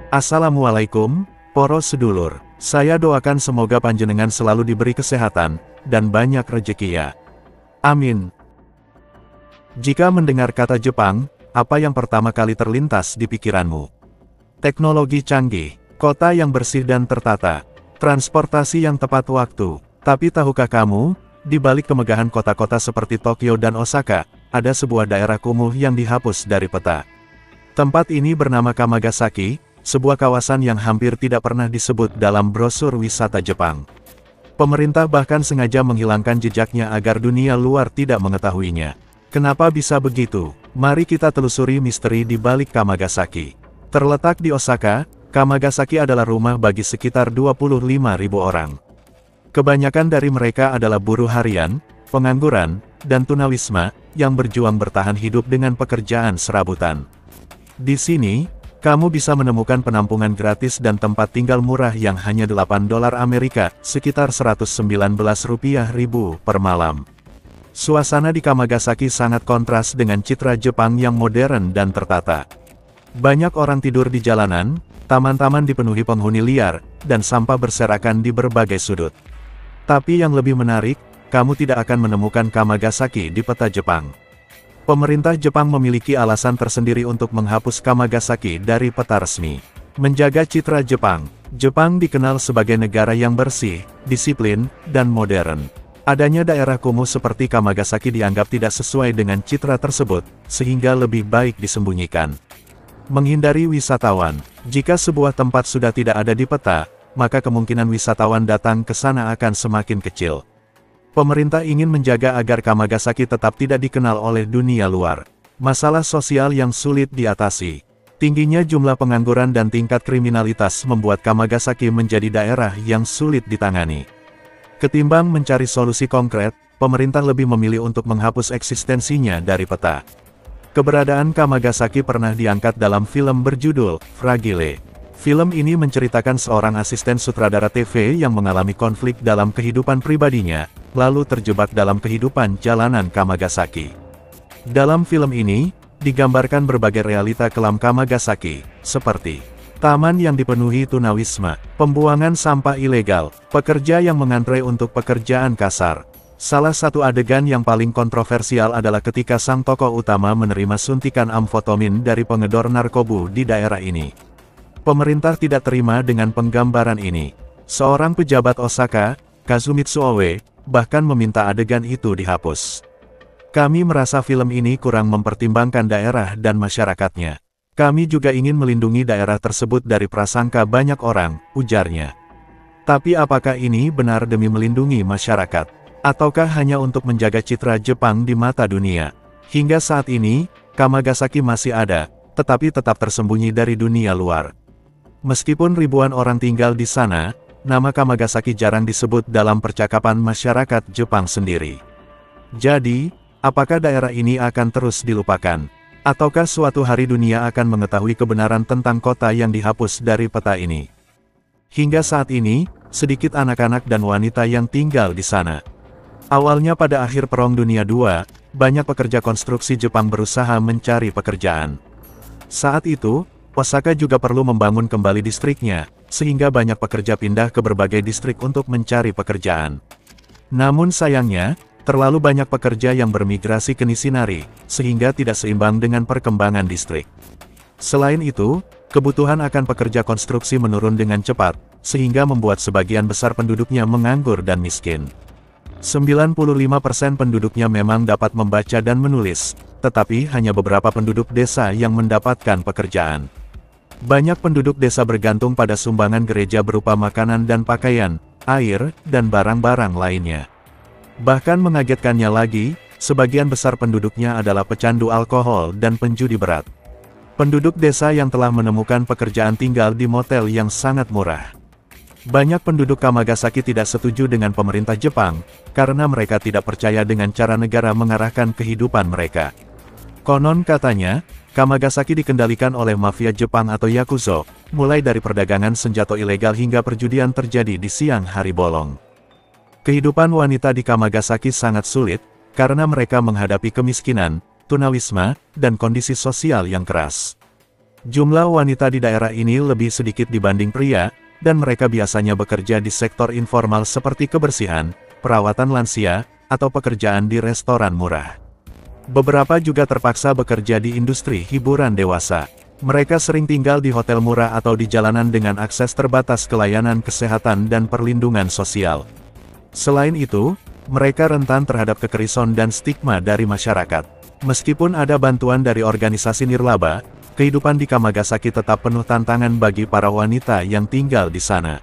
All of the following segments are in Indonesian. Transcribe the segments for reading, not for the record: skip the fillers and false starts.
Assalamualaikum, poro sedulur. Saya doakan semoga panjenengan selalu diberi kesehatan, dan banyak rezeki ya. Amin. Jika mendengar kata Jepang, apa yang pertama kali terlintas di pikiranmu? Teknologi canggih, kota yang bersih dan tertata, transportasi yang tepat waktu. Tapi tahukah kamu, di balik kemegahan kota-kota seperti Tokyo dan Osaka, ada sebuah daerah kumuh yang dihapus dari peta. Tempat ini bernama Kamagasaki, sebuah kawasan yang hampir tidak pernah disebut dalam brosur wisata Jepang. Pemerintah bahkan sengaja menghilangkan jejaknya agar dunia luar tidak mengetahuinya. Kenapa bisa begitu? Mari kita telusuri misteri di balik Kamagasaki. Terletak di Osaka, Kamagasaki adalah rumah bagi sekitar 25.000 orang. Kebanyakan dari mereka adalah buruh harian, pengangguran, dan tunawisma, yang berjuang bertahan hidup dengan pekerjaan serabutan. Di sini, kamu bisa menemukan penampungan gratis dan tempat tinggal murah yang hanya $8 Amerika, sekitar Rp119.000 per malam. Suasana di Kamagasaki sangat kontras dengan citra Jepang yang modern dan tertata. Banyak orang tidur di jalanan, taman-taman dipenuhi penghuni liar, dan sampah berserakan di berbagai sudut. Tapi yang lebih menarik, kamu tidak akan menemukan Kamagasaki di peta Jepang. Pemerintah Jepang memiliki alasan tersendiri untuk menghapus Kamagasaki dari peta resmi. Menjaga citra Jepang. Jepang dikenal sebagai negara yang bersih, disiplin, dan modern. Adanya daerah kumuh seperti Kamagasaki dianggap tidak sesuai dengan citra tersebut, sehingga lebih baik disembunyikan. Menghindari wisatawan. Jika sebuah tempat sudah tidak ada di peta, maka kemungkinan wisatawan datang ke sana akan semakin kecil. Pemerintah ingin menjaga agar Kamagasaki tetap tidak dikenal oleh dunia luar. Masalah sosial yang sulit diatasi. Tingginya jumlah pengangguran dan tingkat kriminalitas membuat Kamagasaki menjadi daerah yang sulit ditangani. Ketimbang mencari solusi konkret, pemerintah lebih memilih untuk menghapus eksistensinya dari peta. Keberadaan Kamagasaki pernah diangkat dalam film berjudul Fragile. Film ini menceritakan seorang asisten sutradara TV yang mengalami konflik dalam kehidupan pribadinya, lalu terjebak dalam kehidupan jalanan Kamagasaki. Dalam film ini, digambarkan berbagai realita kelam Kamagasaki, seperti taman yang dipenuhi tunawisma, pembuangan sampah ilegal, pekerja yang mengantre untuk pekerjaan kasar. Salah satu adegan yang paling kontroversial adalah ketika sang tokoh utama menerima suntikan amfetamin dari pengedor narkoba di daerah ini. Pemerintah tidak terima dengan penggambaran ini. Seorang pejabat Osaka, Kazumitsu Oe, bahkan meminta adegan itu dihapus. Kami merasa film ini kurang mempertimbangkan daerah dan masyarakatnya. Kami juga ingin melindungi daerah tersebut dari prasangka banyak orang, ujarnya. Tapi apakah ini benar demi melindungi masyarakat? Ataukah hanya untuk menjaga citra Jepang di mata dunia? Hingga saat ini, Kamagasaki masih ada, tetapi tetap tersembunyi dari dunia luar. Meskipun ribuan orang tinggal di sana, nama Kamagasaki jarang disebut dalam percakapan masyarakat Jepang sendiri. Jadi, apakah daerah ini akan terus dilupakan? Ataukah suatu hari dunia akan mengetahui kebenaran tentang kota yang dihapus dari peta ini? Hingga saat ini, sedikit anak-anak dan wanita yang tinggal di sana. Awalnya pada akhir Perang Dunia II, banyak pekerja konstruksi Jepang berusaha mencari pekerjaan. Saat itu, Osaka juga perlu membangun kembali distriknya, sehingga banyak pekerja pindah ke berbagai distrik untuk mencari pekerjaan. Namun sayangnya, terlalu banyak pekerja yang bermigrasi ke Nishinari, sehingga tidak seimbang dengan perkembangan distrik. Selain itu, kebutuhan akan pekerja konstruksi menurun dengan cepat, sehingga membuat sebagian besar penduduknya menganggur dan miskin. 95% penduduknya memang dapat membaca dan menulis, tetapi hanya beberapa penduduk desa yang mendapatkan pekerjaan. Banyak penduduk desa bergantung pada sumbangan gereja berupa makanan dan pakaian, air, dan barang-barang lainnya. Bahkan mengagetkannya lagi, sebagian besar penduduknya adalah pecandu alkohol dan penjudi berat. Penduduk desa yang telah menemukan pekerjaan tinggal di motel yang sangat murah. Banyak penduduk Kamagasaki tidak setuju dengan pemerintah Jepang, karena mereka tidak percaya dengan cara negara mengarahkan kehidupan mereka. Konon katanya, Kamagasaki dikendalikan oleh mafia Jepang atau Yakuza, mulai dari perdagangan senjata ilegal hingga perjudian terjadi di siang hari bolong. Kehidupan wanita di Kamagasaki sangat sulit, karena mereka menghadapi kemiskinan, tunawisma, dan kondisi sosial yang keras. Jumlah wanita di daerah ini lebih sedikit dibanding pria, dan mereka biasanya bekerja di sektor informal seperti kebersihan, perawatan lansia, atau pekerjaan di restoran murah. Beberapa juga terpaksa bekerja di industri hiburan dewasa. Mereka sering tinggal di hotel murah atau di jalanan dengan akses terbatas ke layanan kesehatan dan perlindungan sosial. Selain itu, mereka rentan terhadap kekerasan dan stigma dari masyarakat. Meskipun ada bantuan dari organisasi nirlaba, kehidupan di Kamagasaki tetap penuh tantangan bagi para wanita yang tinggal di sana.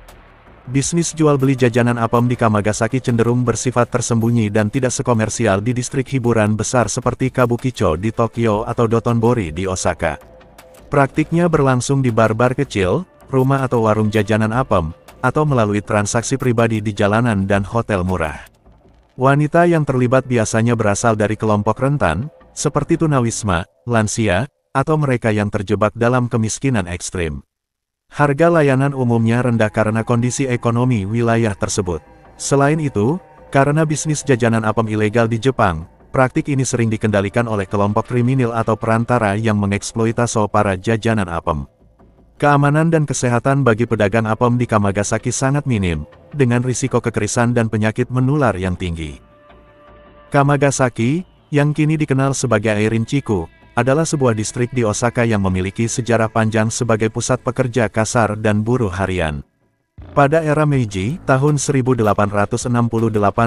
Bisnis jual-beli jajanan apem di Kamagasaki cenderung bersifat tersembunyi dan tidak sekomersial di distrik hiburan besar seperti Kabukicho di Tokyo atau Dotonbori di Osaka. Praktiknya berlangsung di bar-bar kecil, rumah atau warung jajanan apem, atau melalui transaksi pribadi di jalanan dan hotel murah. Wanita yang terlibat biasanya berasal dari kelompok rentan, seperti tunawisma, lansia, atau mereka yang terjebak dalam kemiskinan ekstrim. Harga layanan umumnya rendah karena kondisi ekonomi wilayah tersebut. Selain itu, karena bisnis jajanan apem ilegal di Jepang, praktik ini sering dikendalikan oleh kelompok kriminal atau perantara yang mengeksploitasi para jajanan apem. Keamanan dan kesehatan bagi pedagang apem di Kamagasaki sangat minim, dengan risiko kekerasan dan penyakit menular yang tinggi. Kamagasaki, yang kini dikenal sebagai Airin Chiku, adalah sebuah distrik di Osaka yang memiliki sejarah panjang sebagai pusat pekerja kasar dan buruh harian. Pada era Meiji, tahun 1868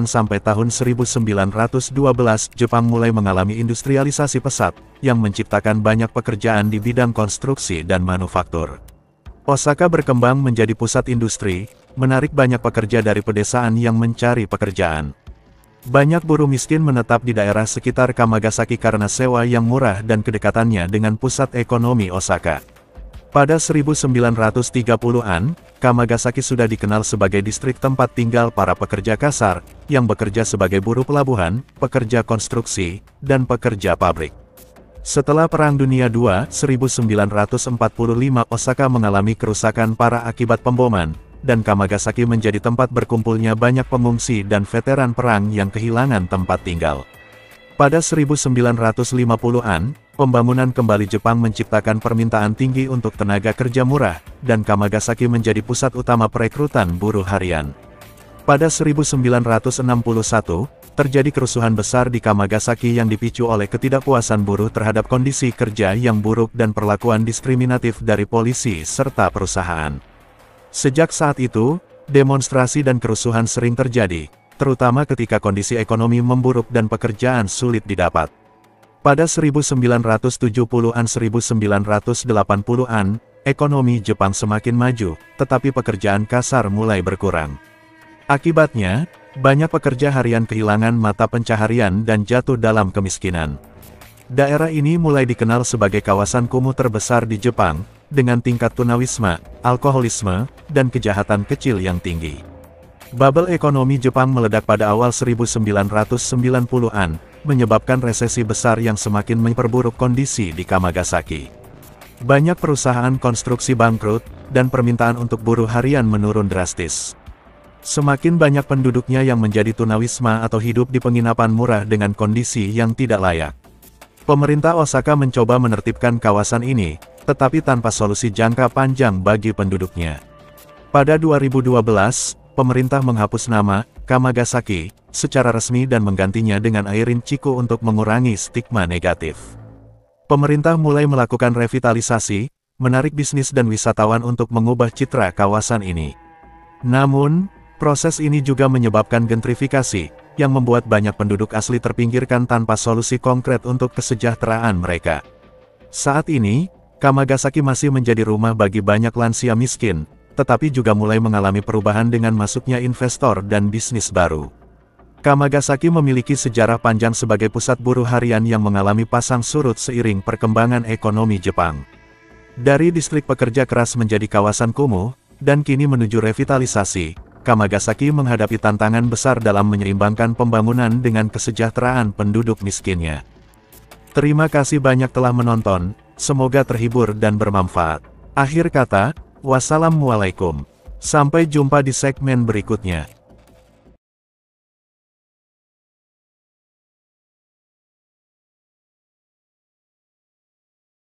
sampai tahun 1912, Jepang mulai mengalami industrialisasi pesat, yang menciptakan banyak pekerjaan di bidang konstruksi dan manufaktur. Osaka berkembang menjadi pusat industri, menarik banyak pekerja dari pedesaan yang mencari pekerjaan. Banyak buruh miskin menetap di daerah sekitar Kamagasaki karena sewa yang murah dan kedekatannya dengan pusat ekonomi Osaka. Pada 1930-an, Kamagasaki sudah dikenal sebagai distrik tempat tinggal para pekerja kasar, yang bekerja sebagai buruh pelabuhan, pekerja konstruksi, dan pekerja pabrik. Setelah Perang Dunia II, 1945 Osaka mengalami kerusakan parah akibat pemboman, dan Kamagasaki menjadi tempat berkumpulnya banyak pengungsi dan veteran perang yang kehilangan tempat tinggal. Pada 1950-an, pembangunan kembali Jepang menciptakan permintaan tinggi untuk tenaga kerja murah, dan Kamagasaki menjadi pusat utama perekrutan buruh harian. Pada 1961, terjadi kerusuhan besar di Kamagasaki yang dipicu oleh ketidakpuasan buruh terhadap kondisi kerja yang buruk dan perlakuan diskriminatif dari polisi serta perusahaan. Sejak saat itu, demonstrasi dan kerusuhan sering terjadi, terutama ketika kondisi ekonomi memburuk dan pekerjaan sulit didapat. Pada 1970-an 1980-an, ekonomi Jepang semakin maju, tetapi pekerjaan kasar mulai berkurang. Akibatnya, banyak pekerja harian kehilangan mata pencaharian dan jatuh dalam kemiskinan. Daerah ini mulai dikenal sebagai kawasan kumuh terbesar di Jepang, dengan tingkat tunawisma, alkoholisme, dan kejahatan kecil yang tinggi. Bubble ekonomi Jepang meledak pada awal 1990-an, menyebabkan resesi besar yang semakin memperburuk kondisi di Kamagasaki. Banyak perusahaan konstruksi bangkrut, dan permintaan untuk buruh harian menurun drastis. Semakin banyak penduduknya yang menjadi tunawisma atau hidup di penginapan murah dengan kondisi yang tidak layak. Pemerintah Osaka mencoba menertibkan kawasan ini, tetapi tanpa solusi jangka panjang bagi penduduknya. Pada 2012, pemerintah menghapus nama Kamagasaki secara resmi dan menggantinya dengan Airin Chiku untuk mengurangi stigma negatif. Pemerintah mulai melakukan revitalisasi, menarik bisnis dan wisatawan untuk mengubah citra kawasan ini. Namun, proses ini juga menyebabkan gentrifikasi, yang membuat banyak penduduk asli terpinggirkan tanpa solusi konkret untuk kesejahteraan mereka. Saat ini, Kamagasaki masih menjadi rumah bagi banyak lansia miskin, tetapi juga mulai mengalami perubahan dengan masuknya investor dan bisnis baru. Kamagasaki memiliki sejarah panjang sebagai pusat buruh harian yang mengalami pasang surut seiring perkembangan ekonomi Jepang. Dari distrik pekerja keras menjadi kawasan kumuh, dan kini menuju revitalisasi, Kamagasaki menghadapi tantangan besar dalam menyeimbangkan pembangunan dengan kesejahteraan penduduk miskinnya. Terima kasih banyak telah menonton, semoga terhibur dan bermanfaat. Akhir kata, wassalamualaikum. Sampai jumpa di segmen berikutnya.